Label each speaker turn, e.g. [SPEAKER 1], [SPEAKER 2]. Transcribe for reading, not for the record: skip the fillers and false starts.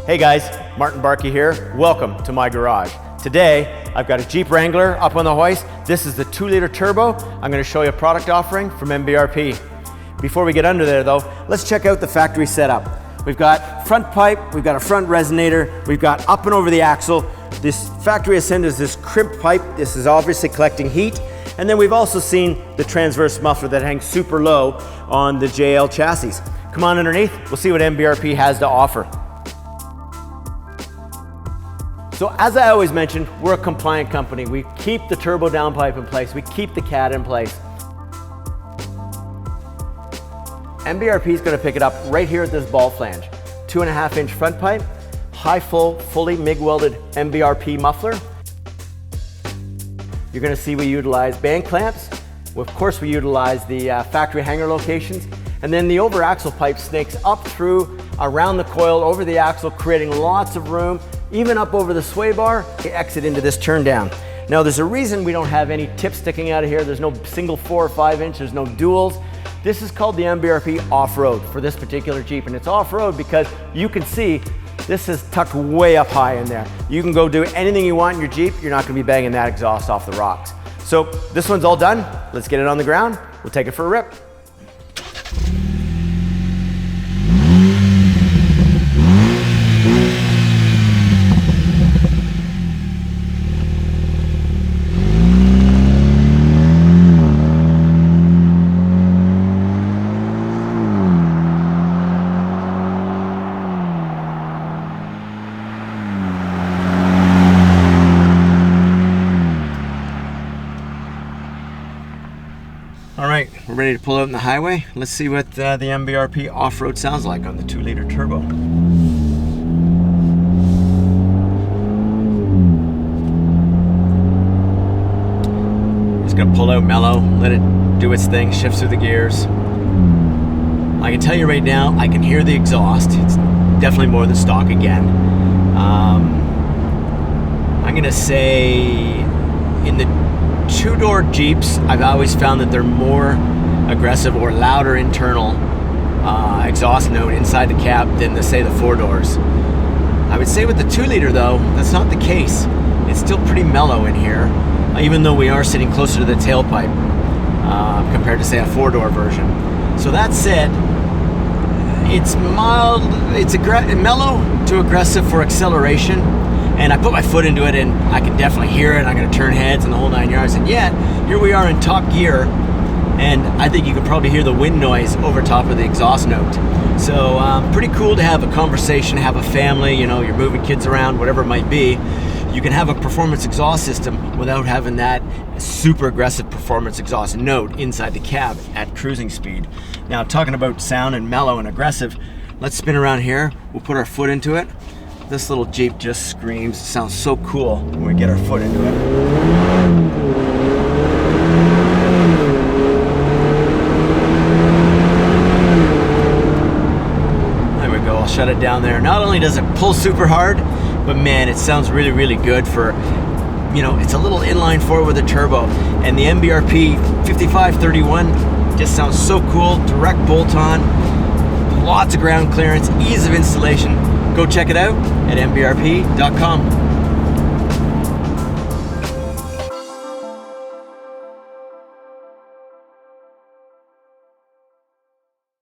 [SPEAKER 1] Hey guys, Martin Barkey here. Welcome to my garage. Today, I've got a Jeep Wrangler up on the hoist. This is the 2-liter turbo. I'm going to show you a product offering from MBRP. Before we get under there though, let's check out the factory setup. We've got front pipe, we've got a front resonator, we've got up and over the axle. This factory ascend is this crimped pipe. This is obviously collecting heat. And then we've also seen the transverse muffler that hangs super low on the JL chassis. Come on underneath, we'll see what MBRP has to offer. So as I always mention, we're a compliant company. We keep the turbo downpipe in place. We keep the CAD in place. MBRP is going to pick it up right here at this ball flange. 2.5-inch front pipe, high full, fully MIG welded MBRP muffler. You're going to see we utilize band clamps. Of course, we utilize the factory hanger locations. And then the over axle pipe snakes up through, around the coil, over the axle, creating lots of room, even up over the sway bar. We exit into this turn down. Now there's a reason we don't have any tips sticking out of here. There's no single 4 or 5 inch, there's no duals. This is called the MBRP off-road for this particular Jeep. And it's off-road because you can see this is tucked way up high in there. You can go do anything you want in your Jeep. You're not gonna be banging that exhaust off the rocks. So this one's all done. Let's get it on the ground. We'll take it for a rip. All right, we're ready to pull out in the highway. Let's see what the MBRP off-road sounds like on the 2-liter turbo. Just gonna pull out mellow, let it do its thing, shift through the gears. I can tell you right now, I can hear the exhaust. It's definitely more than stock again. I'm gonna say in the 2-door Jeeps, I've always found that they're more aggressive or louder internal exhaust note inside the cab than say the 4-doors. I would say with the 2-liter though, that's not the case. It's still pretty mellow in here, even though we are sitting closer to the tailpipe compared to say a 4-door version. So that said, it's mild, it's mellow to aggressive for acceleration. And I put my foot into it and I can definitely hear it. I'm gonna turn heads and the whole 9 yards. And yet, here we are in top gear, and I think you can probably hear the wind noise over top of the exhaust note. So pretty cool to have a conversation, have a family, you know, you're moving kids around, whatever it might be. You can have a performance exhaust system without having that super aggressive performance exhaust note inside the cab at cruising speed. Now, talking about sound and mellow and aggressive, let's spin around here. We'll put our foot into it. This little Jeep just screams. It sounds so cool when we get our foot into it. There we go, I'll shut it down there. Not only does it pull super hard, but man, it sounds really, really good for, you know, it's a little inline 4 with a turbo. And the MBRP 5531 just sounds so cool. Direct bolt on, lots of ground clearance, ease of installation. Go check it out at mbrp.com.